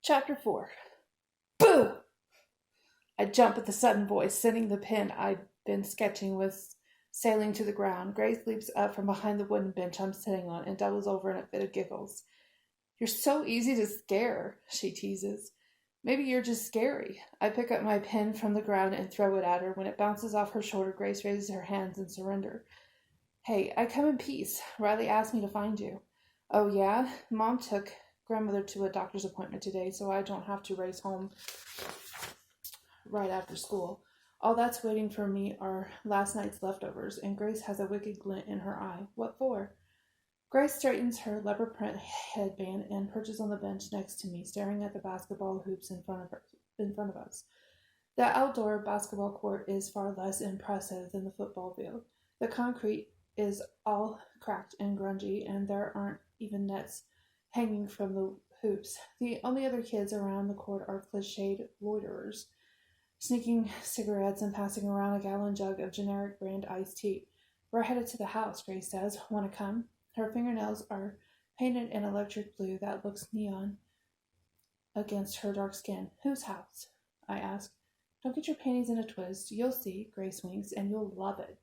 Chapter 4. Boo! I jump at the sudden voice, sending the pen I'd been sketching with sailing to the ground. Grace leaps up from behind the wooden bench I'm sitting on and doubles over in a fit of giggles. You're so easy to scare, she teases. Maybe you're just scary. I pick up my pen from the ground and throw it at her. When it bounces off her shoulder, Grace raises her hands in surrender. Hey, I come in peace. Riley asked me to find you. Oh, yeah? Mom took grandmother to a doctor's appointment today, so I don't have to race home right after school. All that's waiting for me are last night's leftovers, and Grace has a wicked glint in her eye. What for? Grace straightens her leopard print headband and perches on the bench next to me, staring at the basketball hoops in front of us. The outdoor basketball court is far less impressive than the football field. The concrete is all cracked and grungy, and there aren't even nets hanging from the hoops. The only other kids around the court are cliched loiterers, sneaking cigarettes and passing around a gallon jug of generic brand iced tea. We're headed to the house, Grace says. Want to come? Her fingernails are painted in electric blue that looks neon against her dark skin. Whose house? I ask. Don't get your panties in a twist. You'll see, Grace winks, and you'll love it.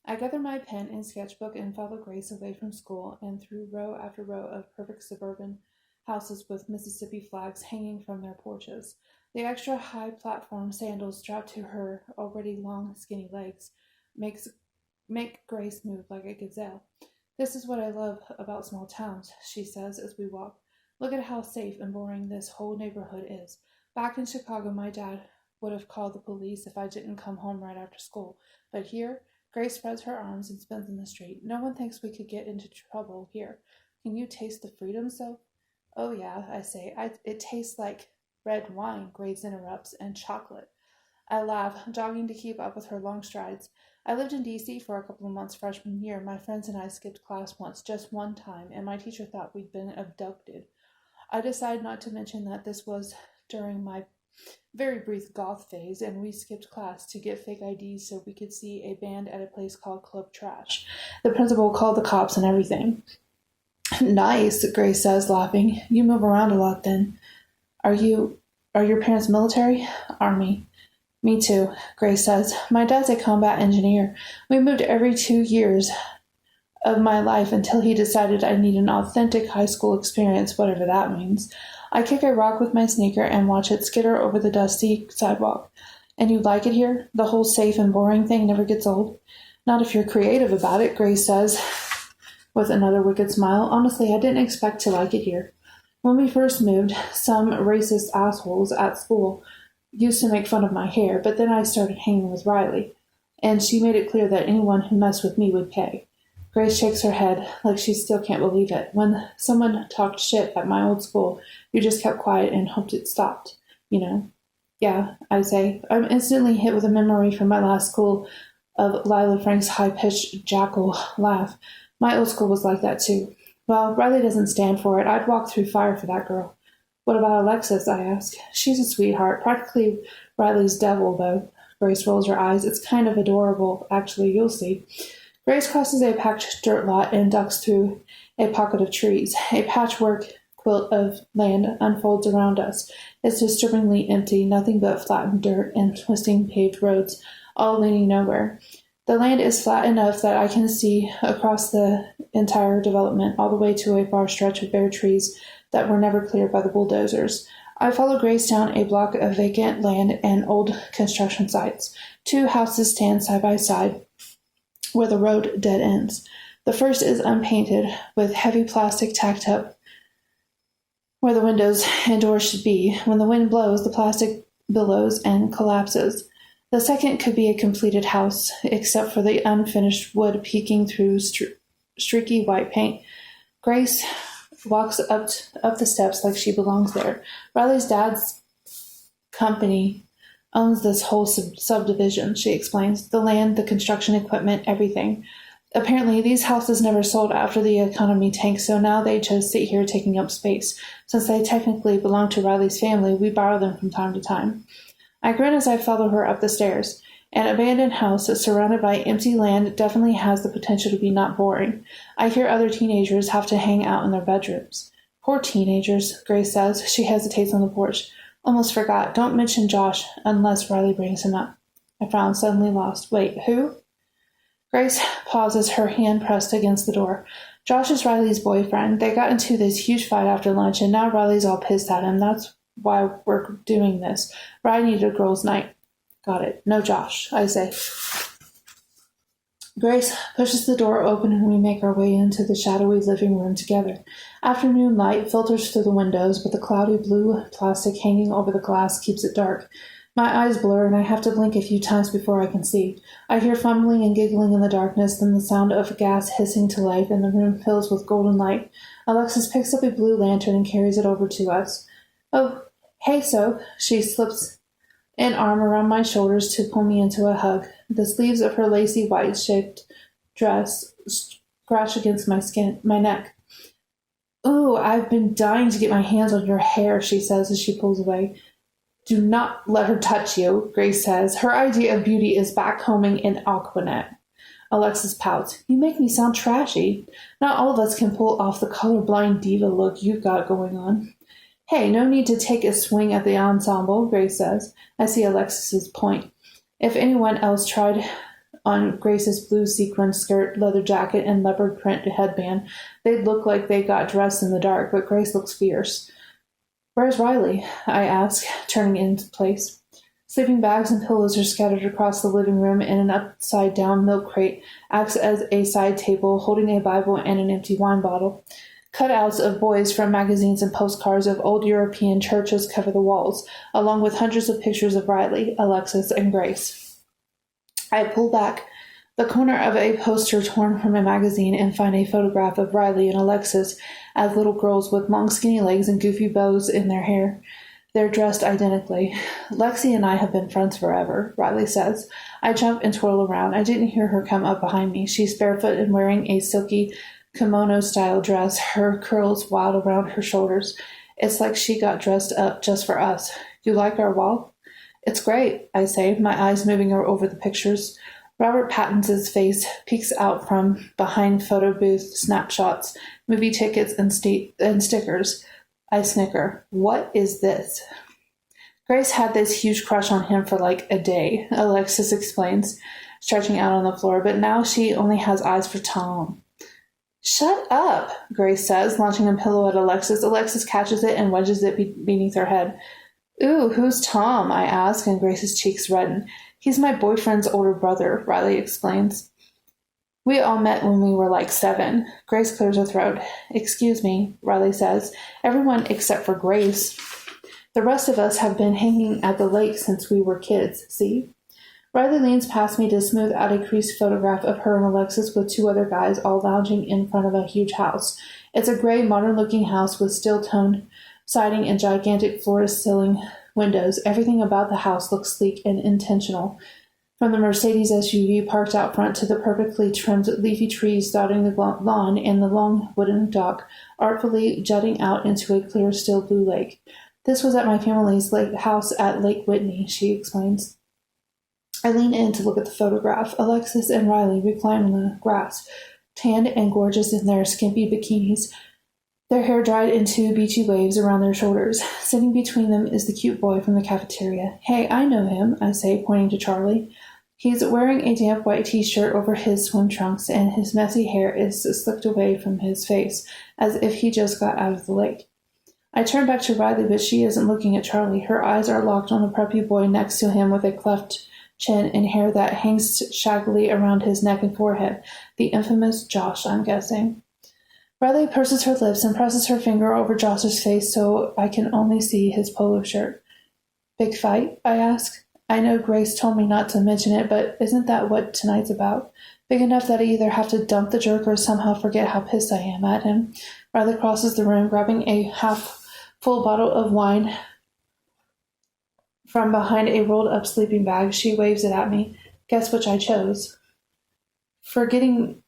I gather my pen and sketchbook and follow Grace away from school and through row after row of perfect suburban houses with Mississippi flags hanging from their porches. The extra high platform sandals strapped to her already long, skinny legs make Grace move like a gazelle. This is what I love about small towns, she says as we walk. Look at how safe and boring this whole neighborhood is. Back in Chicago, my dad would have called the police if I didn't come home right after school. But here, Grace spreads her arms and spins in the street. No one thinks we could get into trouble here. Can you taste the freedom so? Oh, yeah, I say. It tastes like red wine, Grace interrupts, and chocolate. I laugh, jogging to keep up with her long strides. I lived in D.C. for a couple of months freshman year. My friends and I skipped class once, just one time, and my teacher thought we'd been abducted. I decided not to mention that this was during my very brief goth phase, and we skipped class to get fake IDs so we could see a band at a place called Club Trash. The principal called the cops and everything. Nice, Grace says, laughing. You move around a lot then. Are your parents military? Army. Me too, Grace says. My dad's a combat engineer. We moved every 2 years of my life until he decided I need an authentic high school experience, whatever that means. I kick a rock with my sneaker and watch it skitter over the dusty sidewalk. And you like it here? The whole safe and boring thing never gets old? Not if you're creative about it, Grace says, with another wicked smile. Honestly, I didn't expect to like it here. When we first moved, some racist assholes at school used to make fun of my hair, but then I started hanging with Riley, and she made it clear that anyone who messed with me would pay. Grace shakes her head like she still can't believe it. When someone talked shit at my old school, you just kept quiet and hoped it stopped, you know? Yeah, I say. I'm instantly hit with a memory from my last school of Lila Frank's high-pitched jackal laugh. My old school was like that, too. Well, Riley doesn't stand for it. I'd walk through fire for that girl. What about Alexis, I ask. She's a sweetheart. Practically Riley's devil, though. Grace rolls her eyes. It's kind of adorable, actually. You'll see. Grace crosses a packed dirt lot and ducks through a pocket of trees. A patchwork quilt of land unfolds around us. It's disturbingly empty, nothing but flattened dirt and twisting paved roads, all leading nowhere. The land is flat enough that I can see across the entire development, all the way to a far stretch of bare trees that were never cleared by the bulldozers. I follow Grace down a block of vacant land and old construction sites. 2 houses stand side by side, where the road dead ends. The first is unpainted, with heavy plastic tacked up where the windows and doors should be. When the wind blows, the plastic billows and collapses. The second could be a completed house, except for the unfinished wood peeking through streaky white paint. Grace walks up the steps like she belongs there. Riley's dad's company owns this whole subdivision, she explains. The land, the construction equipment, everything. Apparently, these houses never sold after the economy tanked, so now they just sit here taking up space. Since they technically belong to Riley's family, we borrow them from time to time. I grin as I follow her up the stairs. An abandoned house surrounded by empty land definitely has the potential to be not boring. I hear other teenagers have to hang out in their bedrooms. Poor teenagers, Grace says. She hesitates on the porch. Almost forgot. Don't mention Josh unless Riley brings him up. I frown, suddenly lost. Wait, who? Grace pauses, her hand pressed against the door. Josh is Riley's boyfriend. They got into this huge fight after lunch, and now Riley's all pissed at him. That's why we're doing this. Riley needed a girls' night. Got it. No Josh, I say. Grace pushes the door open and we make our way into the shadowy living room together. Afternoon light filters through the windows, but the cloudy blue plastic hanging over the glass keeps it dark. My eyes blur and I have to blink a few times before I can see. I hear fumbling and giggling in the darkness, then the sound of gas hissing to life, and the room fills with golden light. Alexis picks up a blue lantern and carries it over to us. Oh, hey, Soap. She slips an arm around my shoulders to pull me into a hug. The sleeves of her lacy white-shaped dress scratch against my neck. Ooh, I've been dying to get my hands on your hair, she says as she pulls away. Do not let her touch you, Grace says. Her idea of beauty is backcombing in Aquanet. Alexis pouts. You make me sound trashy. Not all of us can pull off the colorblind diva look you've got going on. Hey, no need to take a swing at the ensemble, Grace says. I see Alexis's point. If anyone else tried on Grace's blue sequin skirt, leather jacket, and leopard print headband, they'd look like they got dressed in the dark, but Grace looks fierce. Where's Riley? I ask, turning into place. Sleeping bags and pillows are scattered across the living room, and an upside-down milk crate acts as a side table, holding a Bible and an empty wine bottle. Cutouts of boys from magazines and postcards of old European churches cover the walls, along with hundreds of pictures of Riley, Alexis, and Grace. I pull back the corner of a poster torn from a magazine and find a photograph of Riley and Alexis as little girls with long skinny legs and goofy bows in their hair. They're dressed identically. Lexi and I have been friends forever, Riley says. I jump and twirl around. I didn't hear her come up behind me. She's barefoot and wearing a silky kimono-style dress, her curls wild around her shoulders. It's like she got dressed up just for us. You like our wall? It's great, I say, my eyes moving over the pictures. Robert Pattinson's face peeks out from behind photo booth snapshots, movie tickets, and stickers. I snicker. What is this? Grace had this huge crush on him for like a day, Alexis explains, stretching out on the floor, but now she only has eyes for Tom. Shut up, Grace says, launching a pillow at Alexis. Alexis catches it and wedges it beneath her head. Ooh, who's Tom? I ask, and Grace's cheeks redden. He's my boyfriend's older brother, Riley explains. We all met when we were like 7. Grace clears her throat. Excuse me, Riley says. Everyone except for Grace. The rest of us have been hanging at the lake since we were kids, see? Riley leans past me to smooth out a creased photograph of her and Alexis with 2 other guys all lounging in front of a huge house. It's a gray, modern-looking house with steel-toned siding and gigantic floor-to-ceiling windows. Everything about the house looks sleek and intentional. From the Mercedes SUV parked out front to the perfectly trimmed leafy trees dotting the lawn and the long wooden dock, artfully jutting out into a clear, still blue lake. This was at my family's house at Lake Whitney, she explains. I lean in to look at the photograph. Alexis and Riley recline on the grass, tanned and gorgeous in their skimpy bikinis, their hair dried into beachy waves around their shoulders. Sitting between them is the cute boy from the cafeteria. Hey, I know him, I say, pointing to Charlie. He's wearing a damp white t-shirt over his swim trunks, and his messy hair is slicked away from his face, as if he just got out of the lake. I turn back to Riley, but she isn't looking at Charlie. Her eyes are locked on the preppy boy next to him with a cleft chin and hair that hangs shaggily around his neck and forehead. The infamous Josh, I'm guessing. Riley purses her lips and presses her finger over Josh's face so I can only see his polo shirt. Big fight? I ask. I know Grace told me not to mention it, but isn't that what tonight's about? Big enough that I either have to dump the jerk or somehow forget how pissed I am at him. Riley crosses the room, grabbing a half-full bottle of wine from behind a rolled-up sleeping bag. She waves it at me. Guess which I chose. Forgetting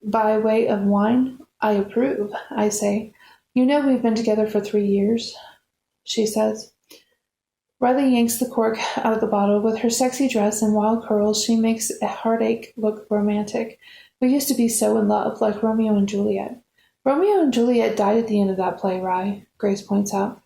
by way of wine? I approve, I say. You know we've been together for 3 years, she says. Riley yanks the cork out of the bottle. With her sexy dress and wild curls, she makes a heartache look romantic. We used to be so in love, like Romeo and Juliet. Romeo and Juliet died at the end of that play, Rye, Grace points out.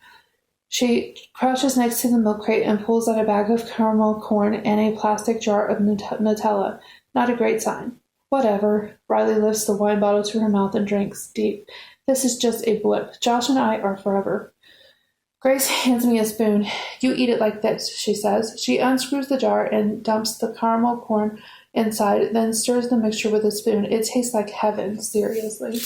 She crouches next to the milk crate and pulls out a bag of caramel corn and a plastic jar of Nutella. Not a great sign. Whatever. Riley lifts the wine bottle to her mouth and drinks deep. This is just a blip. Josh and I are forever. Grace hands me a spoon. You eat it like this, she says. She unscrews the jar and dumps the caramel corn inside, then stirs the mixture with a spoon. It tastes like heaven, seriously.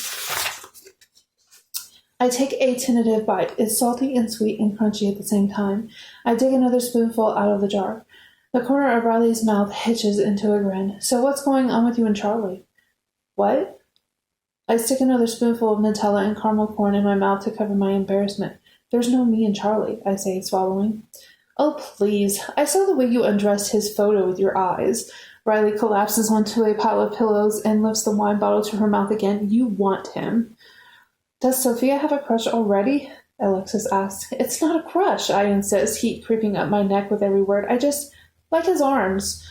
I take a tentative bite. It's salty and sweet and crunchy at the same time. I dig another spoonful out of the jar. The corner of Riley's mouth hitches into a grin. So what's going on with you and Charlie? What? I stick another spoonful of Nutella and caramel corn in my mouth to cover my embarrassment. There's no me and Charlie, I say, swallowing. Oh, please. I saw the way you undressed his photo with your eyes. Riley collapses onto a pile of pillows and lifts the wine bottle to her mouth again. You want him. Does Sophia have a crush already? Alexis asks. It's not a crush, I insist, heat creeping up my neck with every word. I just like his arms.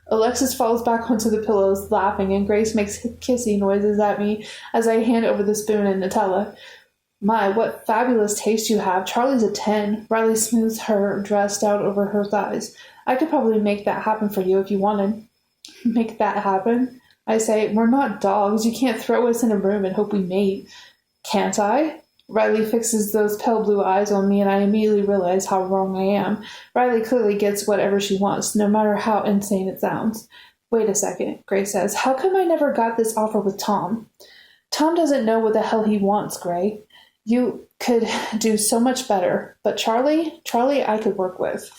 Alexis falls back onto the pillows, laughing, and Grace makes kissy noises at me as I hand over the spoon and Nutella. My, what fabulous taste you have. Charlie's a 10. Riley smooths her dress down over her thighs. I could probably make that happen for you if you wanted. Make that happen? I say, we're not dogs. You can't throw us in a room and hope we mate. Can't I? Riley fixes those pale blue eyes on me, and I immediately realize how wrong I am. Riley clearly gets whatever she wants, no matter how insane it sounds. Wait a second, Grace says. How come I never got this offer with Tom? Tom doesn't know what the hell he wants, Gray. You could do so much better. But Charlie I could work with.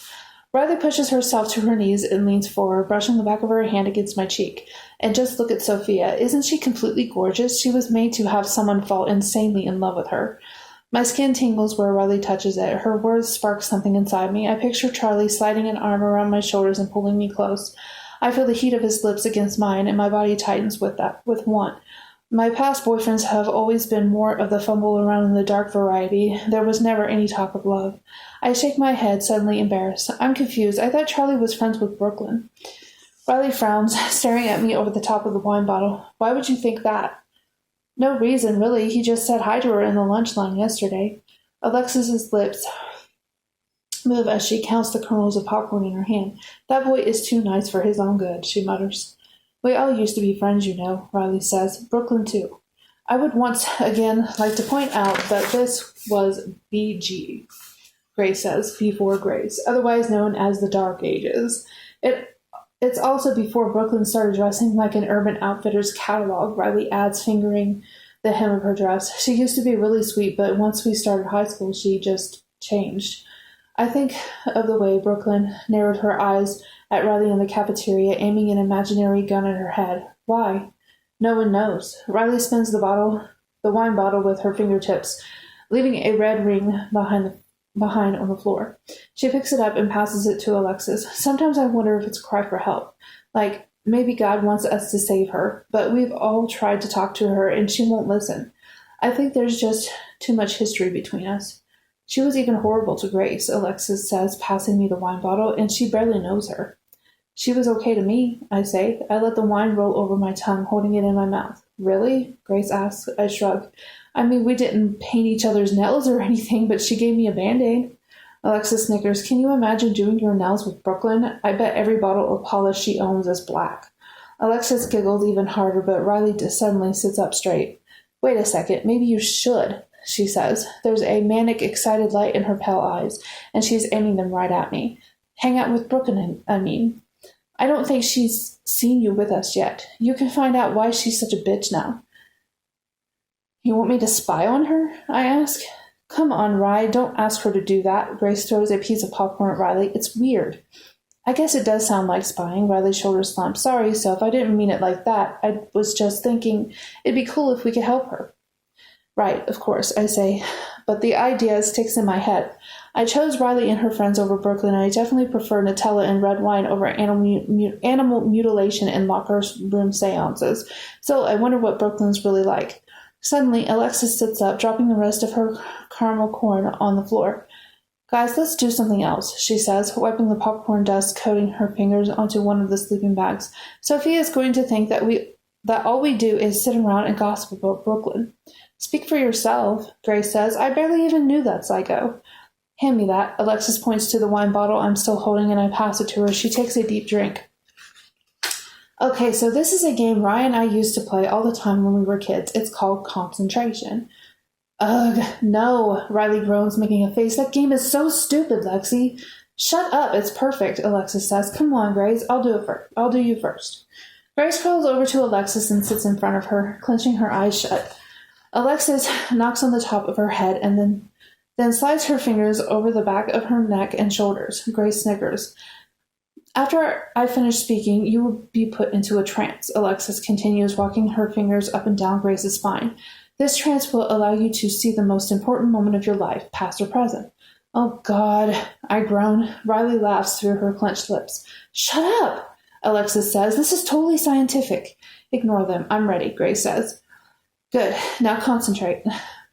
Riley pushes herself to her knees and leans forward, brushing the back of her hand against my cheek. And just look at Sophia. Isn't she completely gorgeous? She was made to have someone fall insanely in love with her. My skin tingles where Riley touches it. Her words spark something inside me. I picture Charlie sliding an arm around my shoulders and pulling me close. I feel the heat of his lips against mine, and my body tightens with want. My past boyfriends have always been more of the fumble around in the dark variety. There was never any talk of love. I shake my head, suddenly embarrassed. I'm confused. I thought Charlie was friends with Brooklyn. Riley frowns, staring at me over the top of the wine bottle. Why would you think that? No reason, really. He just said hi to her in the lunch line yesterday. Alexis's lips move as she counts the kernels of popcorn in her hand. That boy is too nice for his own good, she mutters. We all used to be friends, you know, Riley says. Brooklyn, too. I would once again like to point out that this was BG, Grace says, before Grace, otherwise known as the Dark Ages. It's also before Brooklyn started dressing like an Urban Outfitters catalog, Riley adds, fingering the hem of her dress. She used to be really sweet, but once we started high school, she just changed. I think of the way Brooklyn narrowed her eyes at Riley in the cafeteria, aiming an imaginary gun at her head. Why? No one knows. Riley spins the wine bottle with her fingertips, leaving a red ring behind on the floor. She picks it up and passes it to Alexis. Sometimes I wonder if it's a cry for help. Like, maybe God wants us to save her, but we've all tried to talk to her and she won't listen. I think there's just too much history between us. She was even horrible to Grace, Alexis says, passing me the wine bottle, and she barely knows her. She was okay to me, I say. I let the wine roll over my tongue, holding it in my mouth. Really? Grace asks. I shrug. I mean, we didn't paint each other's nails or anything, but she gave me a Band-Aid. Alexis snickers. Can you imagine doing your nails with Brooklyn? I bet every bottle of polish she owns is black. Alexis giggles even harder, but Riley suddenly sits up straight. Wait a second. Maybe you should, she says. There's a manic, excited light in her pale eyes, and she's aiming them right at me. Hang out with Brooklyn, I mean. I don't think she's seen you with us yet. You can find out why she's such a bitch now. You want me to spy on her? I ask. Come on, Rye, don't ask her to do that. Grace throws a piece of popcorn at Riley. It's weird. I guess it does sound like spying. Riley's shoulders slump. Sorry, Soph, I didn't mean it like that. I was just thinking it'd be cool if we could help her. Right, of course, I say, but the idea sticks in my head. I chose Riley and her friends over Brooklyn, and I definitely prefer Nutella and red wine over animal mutilation and locker room seances. So I wonder what Brooklyn's really like. Suddenly, Alexis sits up, dropping the rest of her caramel corn on the floor. Guys, let's do something else, she says, wiping the popcorn dust coating her fingers onto one of the sleeping bags. Sophia is going to think that all we do is sit around and gossip about Brooklyn. Speak for yourself, Grace says. I barely even knew that psycho. Hand me that. Alexis points to the wine bottle I'm still holding and I pass it to her. She takes a deep drink. Okay, so this is a game Ryan and I used to play all the time when we were kids. It's called concentration. Ugh, no, Riley groans, making a face. That game is so stupid, Lexi. Shut up, it's perfect, Alexis says. Come on, Grace, I'll do you first. Grace crawls over to Alexis and sits in front of her, clenching her eyes shut. Alexis knocks on the top of her head and then slides her fingers over the back of her neck and shoulders. Grace snickers. After I finish speaking, you will be put into a trance, Alexis continues, walking her fingers up and down Grace's spine. This trance will allow you to see the most important moment of your life, past or present. Oh, God, I groan. Riley laughs through her clenched lips. Shut up, Alexis says. This is totally scientific. Ignore them. I'm ready, Grace says. Good. Now concentrate,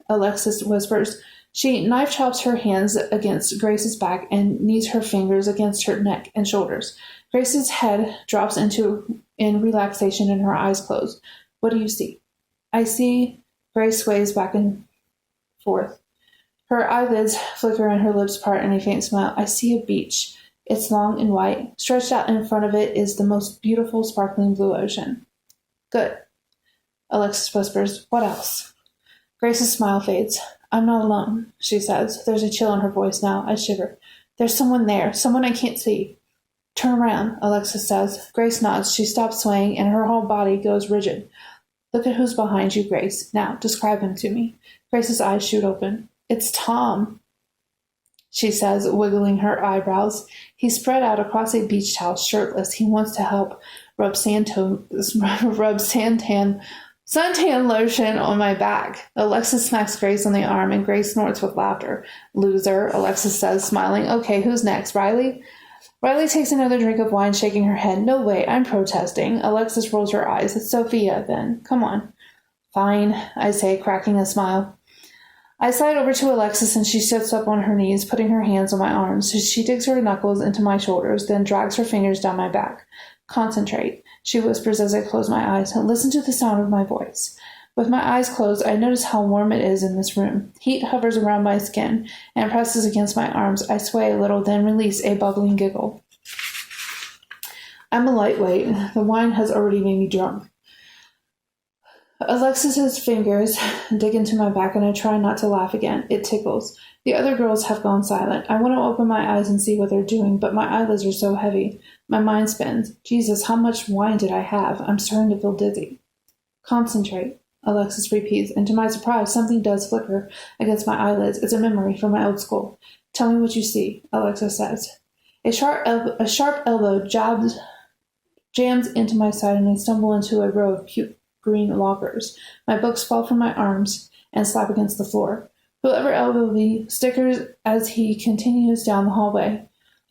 Alexis whispers. She knife chops her hands against Grace's back and kneads her fingers against her neck and shoulders. Grace's head drops in relaxation and her eyes close. What do you see? I see. Grace sways back and forth. Her eyelids flicker and her lips part in a faint smile. I see a beach. It's long and white. Stretched out in front of it is the most beautiful sparkling blue ocean. Good. Alexis whispers. What else? Grace's smile fades. I'm not alone, she says. There's a chill in her voice now. I shiver. There's someone there, someone I can't see. Turn around, Alexis says. Grace nods. She stops swaying and her whole body goes rigid. Look at who's behind you, Grace. Now, describe him to me. Grace's eyes shoot open. It's Tom, she says, wiggling her eyebrows. He's spread out across a beach towel, shirtless. He wants to help rub suntan lotion on my back. Alexis smacks Grace on the arm, and Grace snorts with laughter. Loser, Alexis says, smiling. Okay, who's next? Riley? Riley takes another drink of wine, shaking her head. No way, I'm protesting. Alexis rolls her eyes. It's Sophia, then. Come on. Fine, I say, cracking a smile. I slide over to Alexis, and she sits up on her knees, putting her hands on my arms. She digs her knuckles into my shoulders, then drags her fingers down my back. Concentrate, she whispers as I close my eyes. Listen to the sound of my voice. With my eyes closed, I notice how warm it is in this room. Heat hovers around my skin and presses against my arms. I sway a little, then release a bubbling giggle. I'm a lightweight. The wine has already made me drunk. Alexis's fingers dig into my back, and I try not to laugh again. It tickles. The other girls have gone silent. I want to open my eyes and see what they're doing, but my eyelids are so heavy. My mind spins. Jesus, how much wine did I have? I'm starting to feel dizzy. Concentrate, Alexis repeats, and to my surprise, something does flicker against my eyelids. It's a memory from my old school. Tell me what you see, Alexis says. A sharp elbow jams into my side, and I stumble into a row of cute green lockers. My books fall from my arms and slap against the floor. Whoever elbowed me stickers as he continues down the hallway.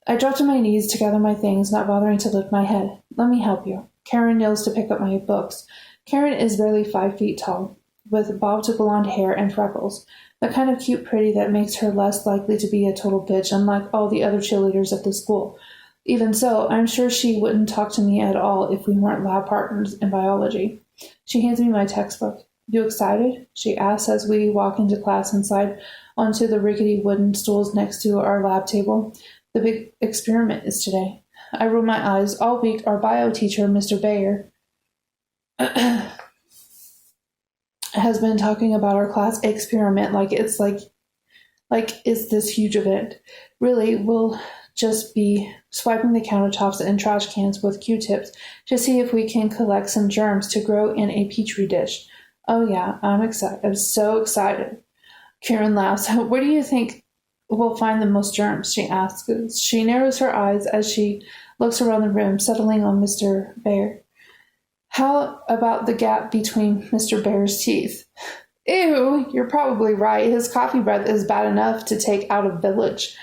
I drop to my knees to gather my things, not bothering to lift my head. Let me help you. Karen kneels to pick up my books. Karen is barely 5 feet tall, with bobbed blonde hair and freckles, the kind of cute pretty that makes her less likely to be a total bitch, unlike all the other cheerleaders at the school. Even so, I'm sure she wouldn't talk to me at all if we weren't lab partners in biology. She hands me my textbook. You excited? She asks as we walk into class and slide onto the rickety wooden stools next to our lab table. The big experiment is today. I roll my eyes. All week, our bio teacher, Mr. Bayer, has been talking about our class experiment like it's this huge event. Really, we'll just be swiping the countertops and trash cans with Q-tips to see if we can collect some germs to grow in a petri dish. Oh yeah, I'm excited. I'm so excited. Karen laughs. Where do you think we'll find the most germs? She asks. She narrows her eyes as she looks around the room, settling on Mr. Bear. How about the gap between Mr. Bear's teeth? Ew, you're probably right. His coffee breath is bad enough to take out a village.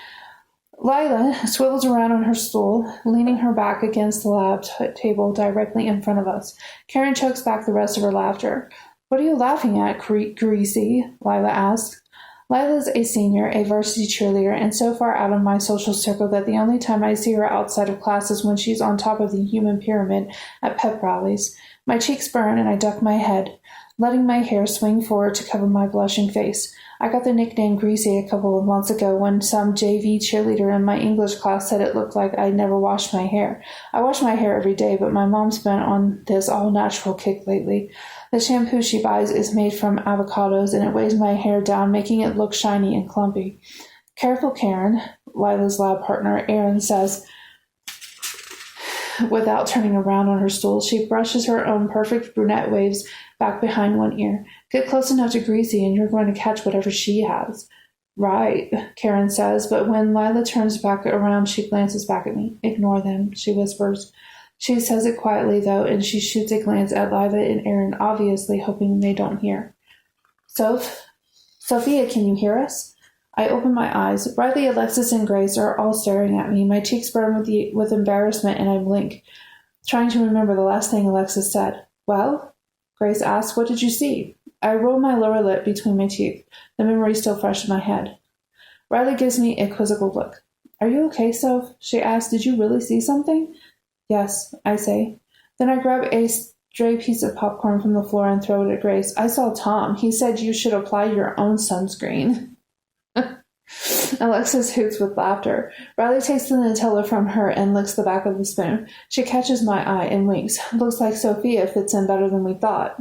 Lila swivels around on her stool, leaning her back against the lab table directly in front of us. Karen chokes back the rest of her laughter. What are you laughing at, Greasy? Lila asks. Lila's a senior, a varsity cheerleader, and so far out of my social circle that the only time I see her outside of class is when she's on top of the human pyramid at pep rallies. My cheeks burn and I duck my head. letting my hair swing forward to cover my blushing face. I got the nickname Greasy a couple of months ago when some JV cheerleader in my English class said it looked like I never washed my hair. I wash my hair every day, but my mom's been on this all-natural kick lately. The shampoo she buys is made from avocados, and it weighs my hair down, making it look shiny and clumpy. Careful, Karen, Lila's lab partner, Erin, says, without turning around on her stool. She brushes her own perfect brunette waves back behind one ear. Get close enough to Greasy and you're going to catch whatever she has. Right, Karen says, but when Lila turns back around, she glances back at me. Ignore them, she whispers. She says it quietly, though, and she shoots a glance at Lila and Erin, obviously hoping they don't hear. Sophia, can you hear us? I open my eyes. Riley, Alexis, and Grace are all staring at me. My cheeks burn with embarrassment, and I blink, trying to remember the last thing Alexis said. Well? Grace asks, what did you see? I roll my lower lip between my teeth, the memory still fresh in my head. Riley gives me a quizzical look. Are you okay, Soph? She asks, did you really see something? Yes, I say. Then I grab a stray piece of popcorn from the floor and throw it at Grace. I saw Tom. He said you should apply your own sunscreen. Alexis hoots with laughter. Riley takes the Nutella from her and licks the back of the spoon. She catches my eye and winks. Looks like Sophia fits in better than we thought.